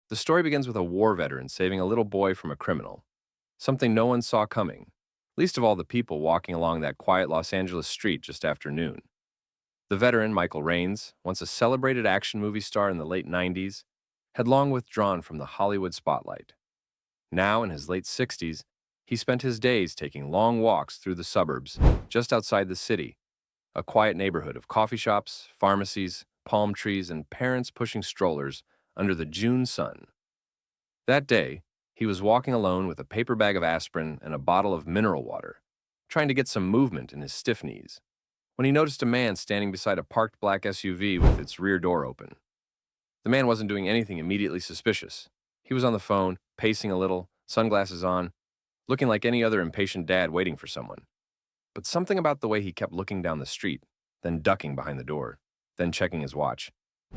The story begins with a war veteran saving a little boy from a criminal, something no one saw coming, least of all the people walking along that quiet Los Angeles street just after noon. The veteran, Michael Raines, once a celebrated action movie star in the late 90s, had long withdrawn from the Hollywood spotlight. Now, in his late 60s, he spent his days taking long walks through the suburbs, just outside the city, a quiet neighborhood of coffee shops, pharmacies, palm trees, and parents pushing strollers under the June sun. That day, he was walking alone with a paper bag of aspirin and a bottle of mineral water, trying to get some movement in his stiff knees, when he noticed a man standing beside a parked black SUV with its rear door open. The man wasn't doing anything immediately suspicious. He was on the phone, pacing a little, sunglasses on, looking like any other impatient dad waiting for someone. But something about the way he kept looking down the street, then ducking behind the door, then checking his watch,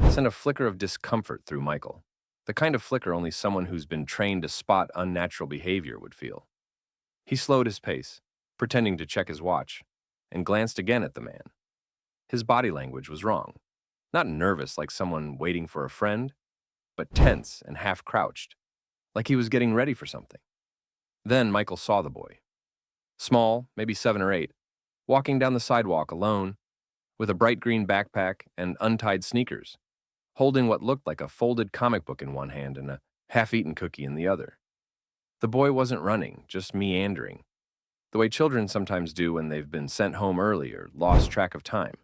sent a flicker of discomfort through Michael, the kind of flicker only someone who's been trained to spot unnatural behavior would feel. He slowed his pace, pretending to check his watch, and glanced again at the man. His body language was wrong. Not nervous like someone waiting for a friend, but tense and half-crouched, like he was getting ready for something. Then Michael saw the boy. Small, maybe 7 or 8, walking down the sidewalk alone, with a bright green backpack and untied sneakers, holding what looked like a folded comic book in one hand and a half-eaten cookie in the other. The boy wasn't running, just meandering, the way children sometimes do when they've been sent home early or lost track of time.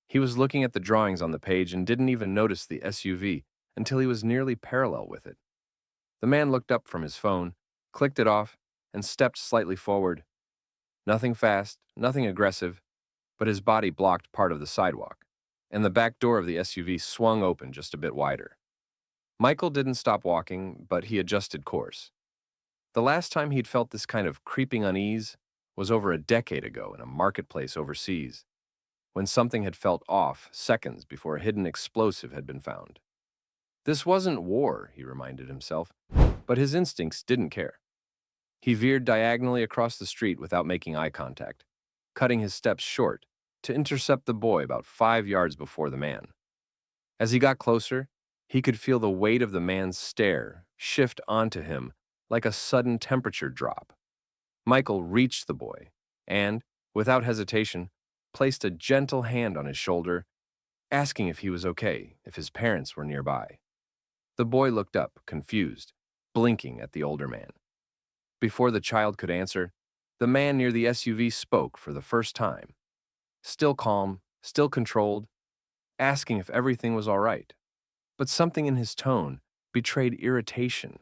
He was looking at the drawings on the page and didn't even notice the SUV until he was nearly parallel with it. The man looked up from his phone, clicked it off, and stepped slightly forward. Nothing fast, nothing aggressive, but his body blocked part of the sidewalk, and the back door of the SUV swung open just a bit wider. Michael didn't stop walking, but he adjusted course. The last time he'd felt this kind of creeping unease was over a decade ago in a marketplace overseas, when something had felt off seconds before a hidden explosive had been found. This wasn't war, he reminded himself, but his instincts didn't care. He veered diagonally across the street without making eye contact, cutting his steps short to intercept the boy about 5 yards before the man. As he got closer, he could feel the weight of the man's stare shift onto him like a sudden temperature drop. Michael reached the boy and, without hesitation, placed a gentle hand on his shoulder, asking if he was okay, if his parents were nearby. The boy looked up, confused, blinking at the older man. Before the child could answer, the man near the SUV spoke for the first time. Still calm, still controlled, asking if everything was all right. But something in his tone betrayed irritation,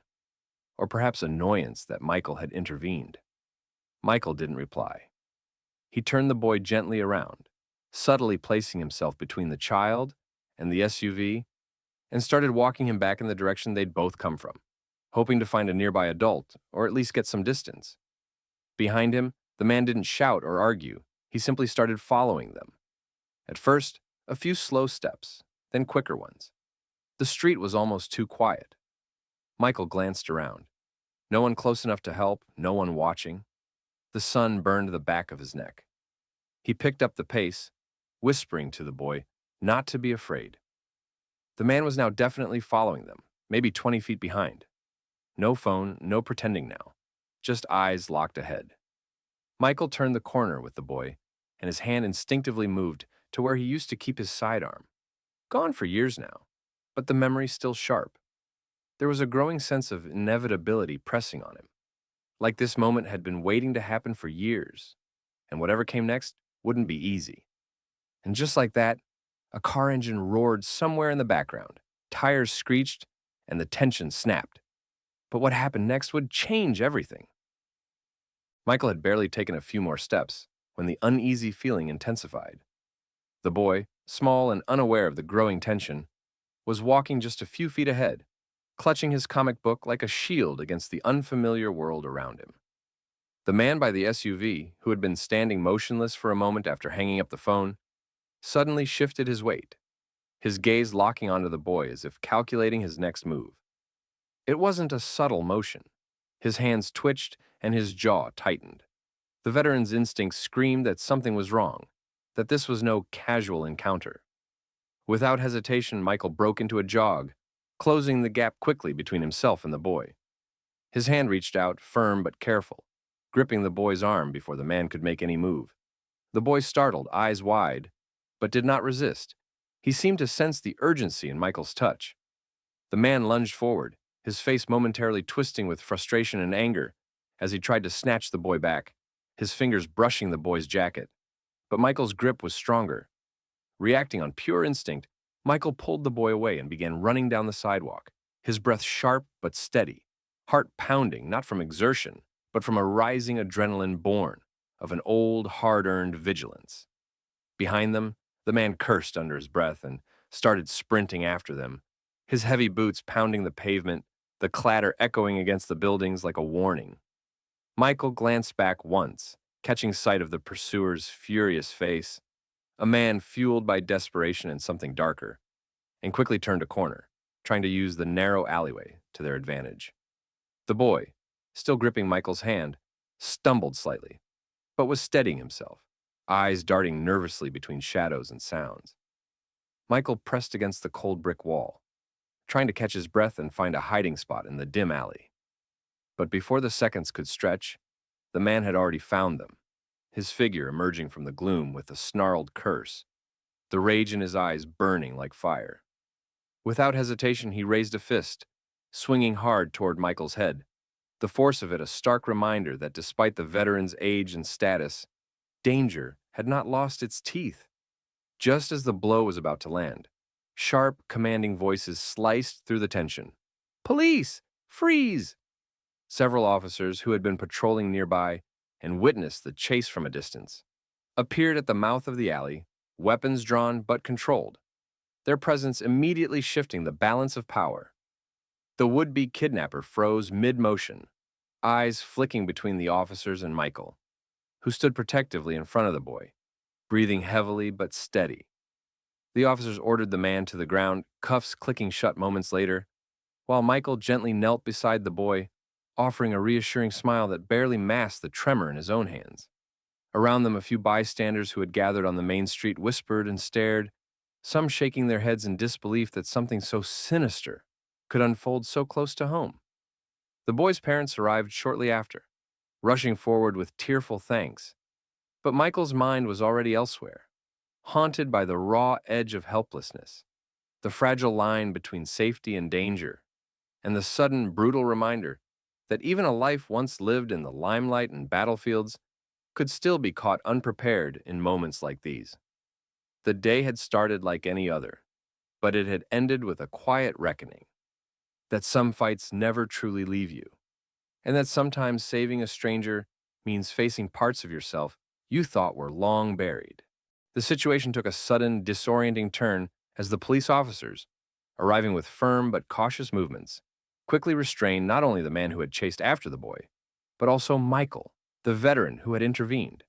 or perhaps annoyance that Michael had intervened. Michael didn't reply. He turned the boy gently around, subtly placing himself between the child and the SUV, and started walking him back in the direction they'd both come from, hoping to find a nearby adult, or at least get some distance. Behind him, the man didn't shout or argue. He simply started following them. At first, a few slow steps, then quicker ones. The street was almost too quiet. Michael glanced around. No one close enough to help, no one watching. The sun burned the back of his neck. He picked up the pace, whispering to the boy not to be afraid. The man was now definitely following them, maybe 20 feet behind. No phone, no pretending now, just eyes locked ahead. Michael turned the corner with the boy, and his hand instinctively moved to where he used to keep his sidearm. Gone for years now, but the memory still sharp. There was a growing sense of inevitability pressing on him, like this moment had been waiting to happen for years, and whatever came next wouldn't be easy. And just like that, a car engine roared somewhere in the background, tires screeched, and the tension snapped. But what happened next would change everything. Michael had barely taken a few more steps when the uneasy feeling intensified. The boy, small and unaware of the growing tension, was walking just a few feet ahead, clutching his comic book like a shield against the unfamiliar world around him. The man by the SUV, who had been standing motionless for a moment after hanging up the phone, suddenly shifted his weight, his gaze locking onto the boy as if calculating his next move. It wasn't a subtle motion. His hands twitched and his jaw tightened. The veteran's instincts screamed that something was wrong, that this was no casual encounter. Without hesitation, Michael broke into a jog, closing the gap quickly between himself and the boy. His hand reached out, firm but careful, gripping the boy's arm before the man could make any move. The boy startled, eyes wide, but did not resist. He seemed to sense the urgency in Michael's touch. The man lunged forward, his face momentarily twisting with frustration and anger as he tried to snatch the boy back, his fingers brushing the boy's jacket. But Michael's grip was stronger. Reacting on pure instinct, Michael pulled the boy away and began running down the sidewalk, his breath sharp but steady, heart pounding not from exertion, but from a rising adrenaline born of an old, hard-earned vigilance. Behind them, the man cursed under his breath and started sprinting after them, his heavy boots pounding the pavement, the clatter echoing against the buildings like a warning. Michael glanced back once, catching sight of the pursuer's furious face, a man fueled by desperation and something darker, and quickly turned a corner, trying to use the narrow alleyway to their advantage. The boy, still gripping Michael's hand, stumbled slightly, but was steadying himself, eyes darting nervously between shadows and sounds. Michael pressed against the cold brick wall, trying to catch his breath and find a hiding spot in the dim alley. But before the seconds could stretch, the man had already found them, his figure emerging from the gloom with a snarled curse, the rage in his eyes burning like fire. Without hesitation, he raised a fist, swinging hard toward Michael's head, the force of it a stark reminder that despite the veteran's age and status, danger had not lost its teeth. Just as the blow was about to land, sharp, commanding voices sliced through the tension. "Police! Freeze!" Several officers who had been patrolling nearby and witnessed the chase from a distance appeared at the mouth of the alley, weapons drawn but controlled, their presence immediately shifting the balance of power. The would-be kidnapper froze mid-motion, eyes flicking between the officers and Michael, who stood protectively in front of the boy, breathing heavily but steady. The officers ordered the man to the ground, cuffs clicking shut moments later, while Michael gently knelt beside the boy, offering a reassuring smile that barely masked the tremor in his own hands. Around them, a few bystanders who had gathered on the main street whispered and stared, some shaking their heads in disbelief that something so sinister could unfold so close to home. The boy's parents arrived shortly after, rushing forward with tearful thanks. But Michael's mind was already elsewhere, haunted by the raw edge of helplessness, the fragile line between safety and danger, and the sudden, brutal reminder that even a life once lived in the limelight and battlefields could still be caught unprepared in moments like these. The day had started like any other, but it had ended with a quiet reckoning that some fights never truly leave you, and that sometimes saving a stranger means facing parts of yourself you thought were long buried. The situation took a sudden, disorienting turn as the police officers, arriving with firm but cautious movements, quickly restrained not only the man who had chased after the boy, but also Michael, the veteran who had intervened.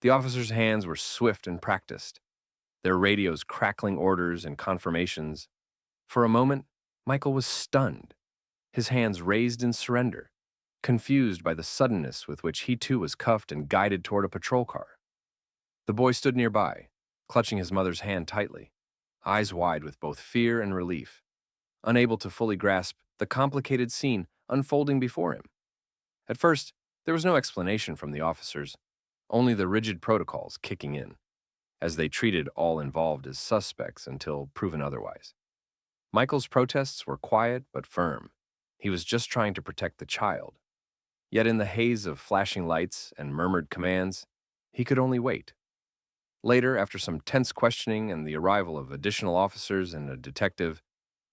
The officers' hands were swift and practiced, their radios crackling orders and confirmations. For a moment, Michael was stunned, his hands raised in surrender, confused by the suddenness with which he too was cuffed and guided toward a patrol car. The boy stood nearby, clutching his mother's hand tightly, eyes wide with both fear and relief, unable to fully grasp the complicated scene unfolding before him. At first, there was no explanation from the officers, only the rigid protocols kicking in, as they treated all involved as suspects until proven otherwise. Michael's protests were quiet but firm. He was just trying to protect the child. Yet in the haze of flashing lights and murmured commands, he could only wait. Later, after some tense questioning and the arrival of additional officers and a detective,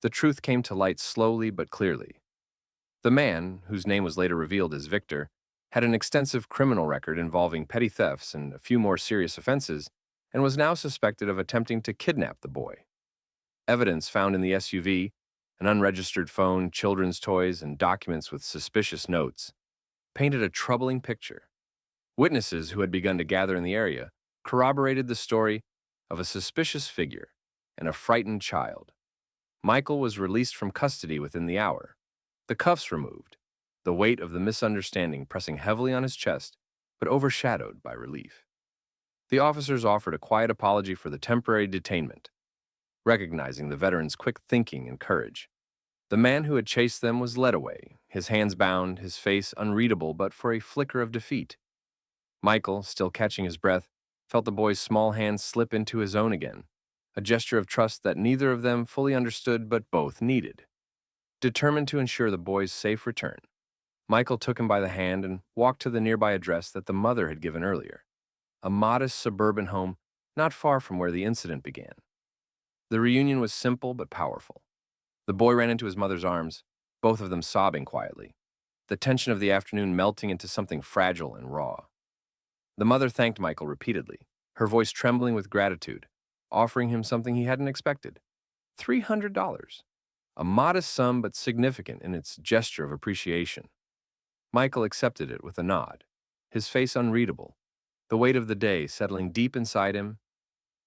the truth came to light slowly but clearly. The man, whose name was later revealed as Victor, had an extensive criminal record involving petty thefts and a few more serious offenses, and was now suspected of attempting to kidnap the boy. Evidence found in the SUV, an unregistered phone, children's toys, and documents with suspicious notes, painted a troubling picture. Witnesses who had begun to gather in the area corroborated the story of a suspicious figure and a frightened child. Michael was released from custody within the hour, the cuffs removed, the weight of the misunderstanding pressing heavily on his chest, but overshadowed by relief. The officers offered a quiet apology for the temporary detainment, recognizing the veteran's quick thinking and courage. The man who had chased them was led away, his hands bound, his face unreadable but for a flicker of defeat. Michael, still catching his breath, felt the boy's small hands slip into his own again, a gesture of trust that neither of them fully understood but both needed. Determined to ensure the boy's safe return, Michael took him by the hand and walked to the nearby address that the mother had given earlier, a modest suburban home not far from where the incident began. The reunion was simple but powerful. The boy ran into his mother's arms, both of them sobbing quietly, the tension of the afternoon melting into something fragile and raw. The mother thanked Michael repeatedly, her voice trembling with gratitude, offering him something he hadn't expected: $300. A modest sum but significant in its gesture of appreciation. Michael accepted it with a nod, his face unreadable, the weight of the day settling deep inside him.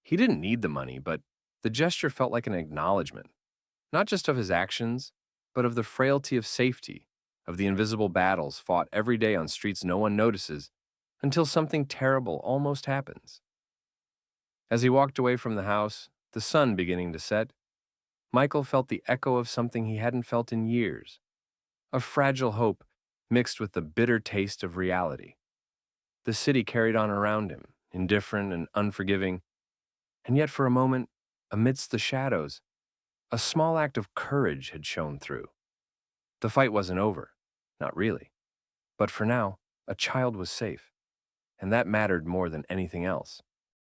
He didn't need the money, but the gesture felt like an acknowledgement, not just of his actions, but of the frailty of safety, of the invisible battles fought every day on streets no one notices until something terrible almost happens. As he walked away from the house, the sun beginning to set, Michael felt the echo of something he hadn't felt in years, a fragile hope mixed with the bitter taste of reality. The city carried on around him, indifferent and unforgiving, and yet for a moment, amidst the shadows, a small act of courage had shone through. The fight wasn't over, not really, but for now, a child was safe, and that mattered more than anything else.